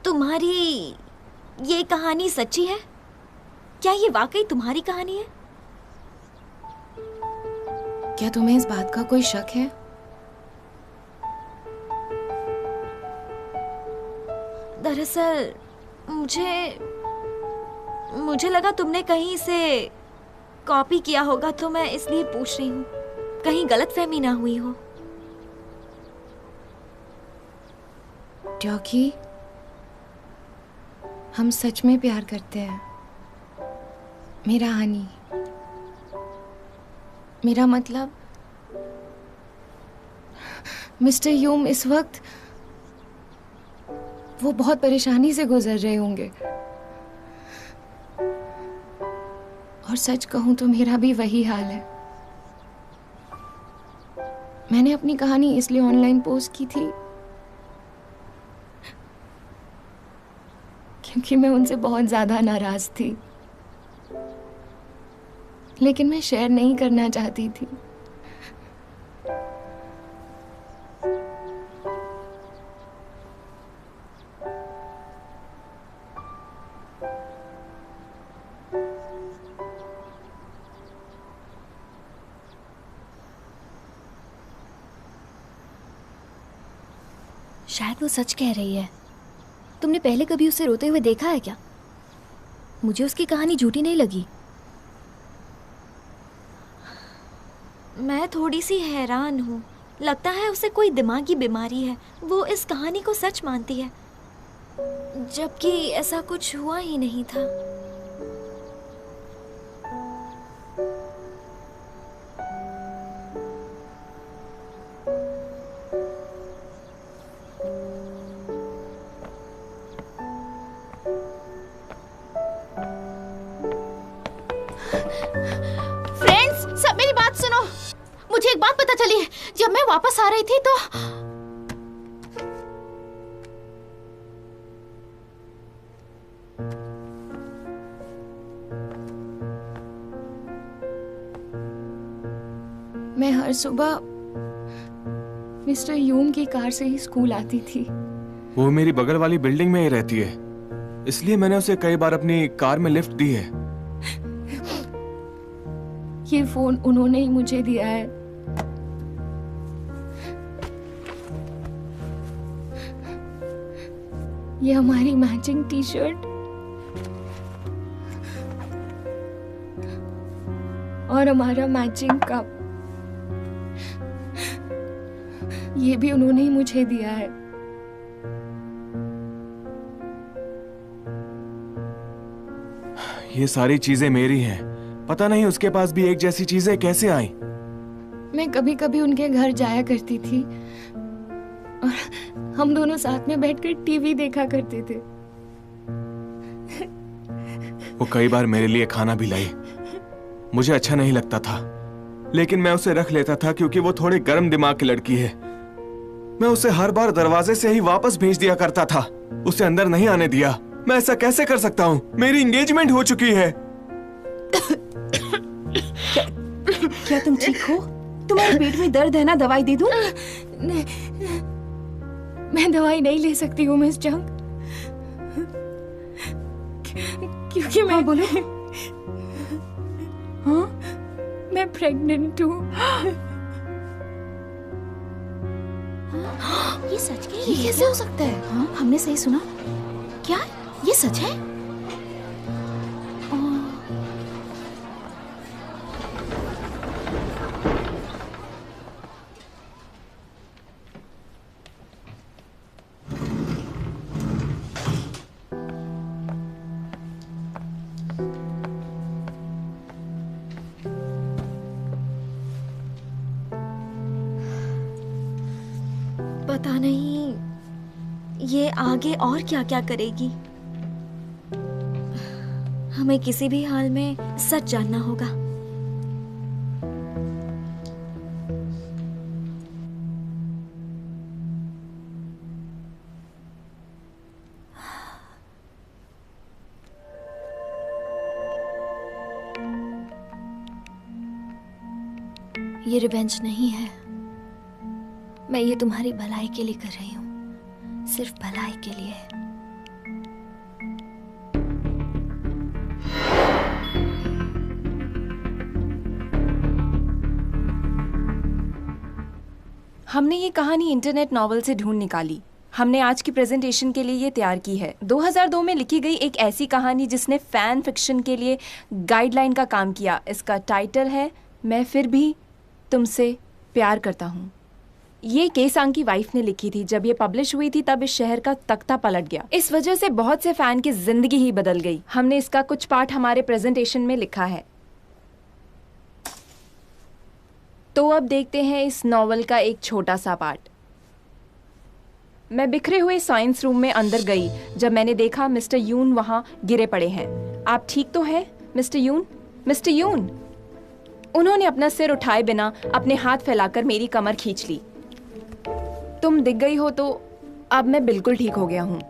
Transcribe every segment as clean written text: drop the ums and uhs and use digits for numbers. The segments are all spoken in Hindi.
तुम्हारी ये कहानी सच्ची है? क्या ये वाकई तुम्हारी कहानी है? क्या तुम्हें इस बात का कोई शक है? दरअसल मुझे लगा तुमने कहीं से कॉपी किया होगा, तो मैं इसलिए पूछ रही हूँ, कहीं गलतफहमी ना हुई हो। क्योंकि हम सच में प्यार करते हैं। मेरा हनी, मेरा मतलब मिस्टर यूम इस वक्त वो बहुत परेशानी से गुजर रहे होंगे। और सच कहूं तो मेरा भी वही हाल है। मैंने अपनी कहानी इसलिए ऑनलाइन पोस्ट की थी क्योंकि मैं उनसे बहुत ज्यादा नाराज थी, लेकिन मैं शेयर नहीं करना चाहती थी। शायद वो सच कह रही है। तुमने पहले कभी उसे रोते हुए देखा है क्या? मुझे उसकी कहानी झूठी नहीं लगी। मैं थोड़ी सी हैरान हूँ। लगता है उसे कोई दिमागी बीमारी है। वो इस कहानी को सच मानती है, जबकि ऐसा कुछ हुआ ही नहीं था। सब मेरी बात सुनो। मुझे एक बात पता चली है। जब मैं वापस आ रही थी तो मैं हर सुबह मिस्टर यूम की कार से ही स्कूल आती थी। वो मेरी बगल वाली बिल्डिंग में ही रहती है, इसलिए मैंने उसे कई बार अपनी कार में लिफ्ट दी है। ये फोन उन्होंने ही मुझे दिया है। ये हमारी मैचिंग टी शर्ट और हमारा मैचिंग कप, ये भी उन्होंने ही मुझे दिया है। ये सारी चीजें मेरी हैं। पता नहीं उसके पास भी एक जैसी चीजें कैसे आई। मैं कभी कभी उनके घर जाया करती थी और हम दोनों साथ में बैठकर टीवी देखा करते थे। वो कई बार मेरे लिए खाना भी लाई। मुझे अच्छा नहीं लगता था, लेकिन मैं उसे रख लेता था क्योंकि वो थोड़ी गर्म दिमाग की लड़की है। मैं उसे हर बार दरवाजे से ही वापस भेज दिया करता था, उसे अंदर नहीं आने दिया। मैं ऐसा कैसे कर सकता हूँ? मेरी एंगेजमेंट हो चुकी है। क्या तुम ठीक हो? तुम्हारे पेट में दर्द है ना? दवाई दे दूं? मैं दवाई नहीं ले सकती हूँ मिस जंग, क्योंकि मैं बोलो। हाँ? मैं प्रेग्नेंट हूँ। ये सच कह रही ये है? कैसे हो सकता है? हाँ, हमने सही सुना। क्या ये सच है? पता नहीं ये आगे और क्या क्या करेगी। हमें किसी भी हाल में सच जानना होगा। ये रिवेंज नहीं है। मैं ये तुम्हारी भलाई के लिए कर रही हूँ, सिर्फ भलाई के लिए। हमने ये कहानी इंटरनेट नॉवल से ढूंढ निकाली। हमने आज की प्रेजेंटेशन के लिए ये तैयार की है। 2002 में लिखी गई एक ऐसी कहानी जिसने फैन फिक्शन के लिए गाइडलाइन का काम किया। इसका टाइटल है मैं फिर भी तुमसे प्यार करता हूँ। ये केसांग की वाइफ ने लिखी थी। जब ये पब्लिश हुई थी तब इस शहर का तख्ता पलट गया। इस वजह से बहुत से फैन की जिंदगी ही बदल गई। हमने इसका कुछ पार्ट हमारे प्रेजेंटेशन में लिखा है। तो अब देखते हैं इस नॉवल का एक छोटा सा पार्ट। मैं बिखरे हुए साइंस रूम में अंदर गई जब मैंने देखा मिस्टर यून वहां गिरे पड़े हैं। आप ठीक तो हैं मिस्टर यून? मिस्टर यून। उन्होंने अपना सिर उठाए बिना अपने हाथ फैलाकर मेरी कमर खींच ली। तुम दिख गई हो तो अब मैं बिल्कुल ठीक हो गया हूँ।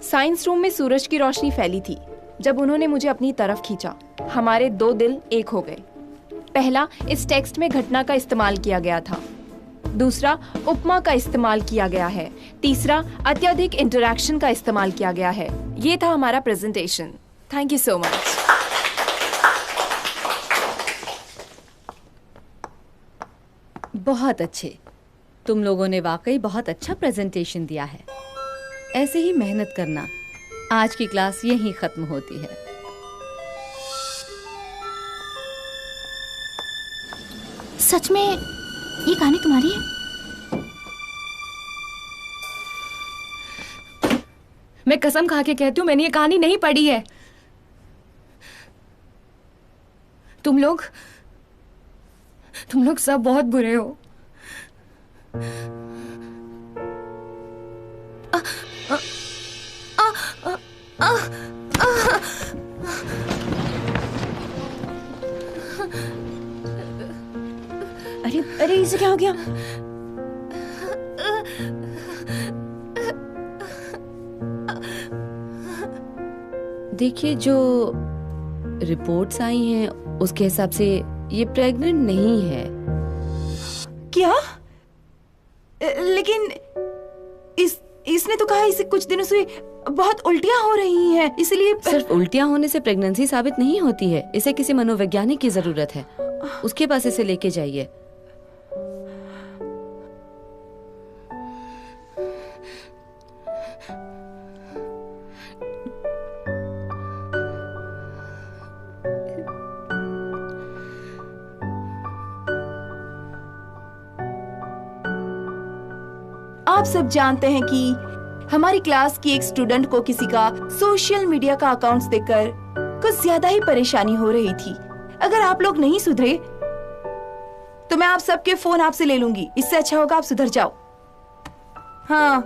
साइंस रूम में सूरज की रोशनी फैली थी। जब उन्होंने मुझे अपनी तरफ खींचा हमारे दो दिल एक हो गए। पहला, इस टेक्स्ट में घटना का इस्तेमाल किया गया था। दूसरा, उपमा का इस्तेमाल किया गया है। तीसरा, अत्यधिक इंटरैक्शन का इस्तेमाल किया गया है। ये था हमारा presentation. Thank you so much. बहुत अच्छे। तुम लोगों ने वाकई बहुत अच्छा प्रेजेंटेशन दिया है। ऐसे ही मेहनत करना। आज की क्लास यहीं खत्म होती है। सच में ये कहानी तुम्हारी है? मैं कसम खा के कहती हूँ मैंने ये कहानी नहीं पढ़ी है। तुम लोग सब बहुत बुरे हो। अरे इसे क्या हो गया? देखिए, जो रिपोर्ट्स आई हैं उसके हिसाब से ये प्रेग्नेंट नहीं है। क्या? लेकिन इसने तो कहा इसे कुछ दिनों से बहुत उल्टियां हो रही हैं, इसलिए सिर्फ उल्टियां होने से प्रेगनेंसी साबित नहीं होती है। इसे किसी मनोवैज्ञानिक की जरूरत है। उसके पास इसे लेके जाइए। आप सब जानते हैं कि हमारी क्लास की एक स्टूडेंट को किसी का सोशल मीडिया का अकाउंट्स देखकर कुछ ज्यादा ही परेशानी हो रही थी। अगर आप लोग नहीं सुधरे तो मैं आप सबके फोन आपसे ले लूंगी। इससे अच्छा होगा आप सुधर जाओ। हाँ।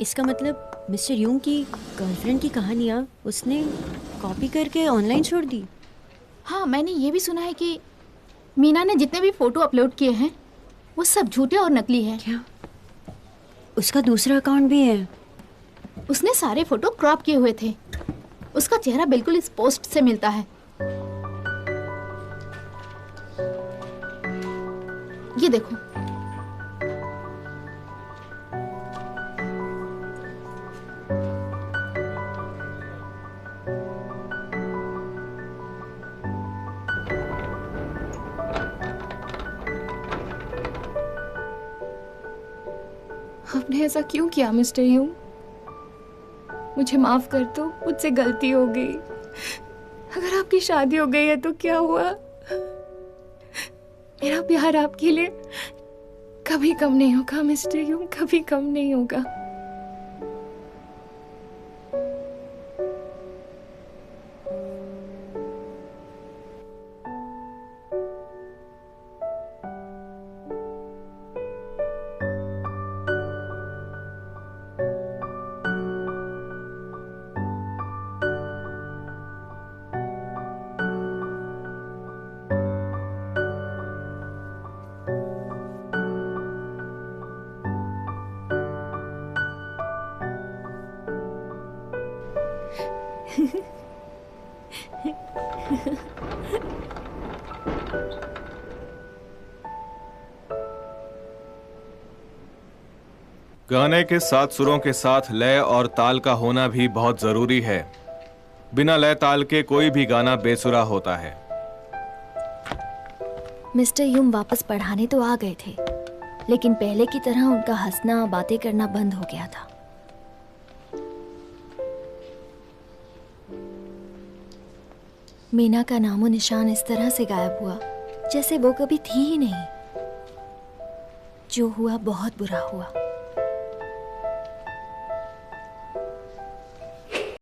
इसका मतलब मिस्टर यूंग की गर्लफ्रेंड की कहानियाँ उसने कॉपी करके ऑनलाइन छोड़ दी। हाँ, मैंने ये भी सुना है कि मीना ने जितने भी फोटो अपलोड किए हैं वो सब झूठे और नकली हैं। क्या? उसका दूसरा अकाउंट भी है? उसने सारे फोटो क्रॉप किए हुए थे। उसका चेहरा बिल्कुल इस पोस्ट से मिलता है। ये देखो। आपने ऐसा क्यों किया मिस्टर यूंग? मुझे माफ कर दो, मुझसे गलती हो गई। अगर आपकी शादी हो गई है तो क्या हुआ? मेरा प्यार आपके लिए कभी कम नहीं होगा मिस्टर यूंग, कभी कम नहीं होगा। गाने के 7 सुरों के साथ लय और ताल का होना भी बहुत जरूरी है। बिना लय ताल के कोई भी गाना बेसुरा होता है। मिस्टर यूम वापस पढ़ाने तो आ गए थे, लेकिन पहले की तरह उनका हंसना, बातें करना बंद हो गया था। मीना का नामो निशान इस तरह से गायब हुआ जैसे वो कभी थी ही नहीं। जो हुआ बहुत बुरा हुआ।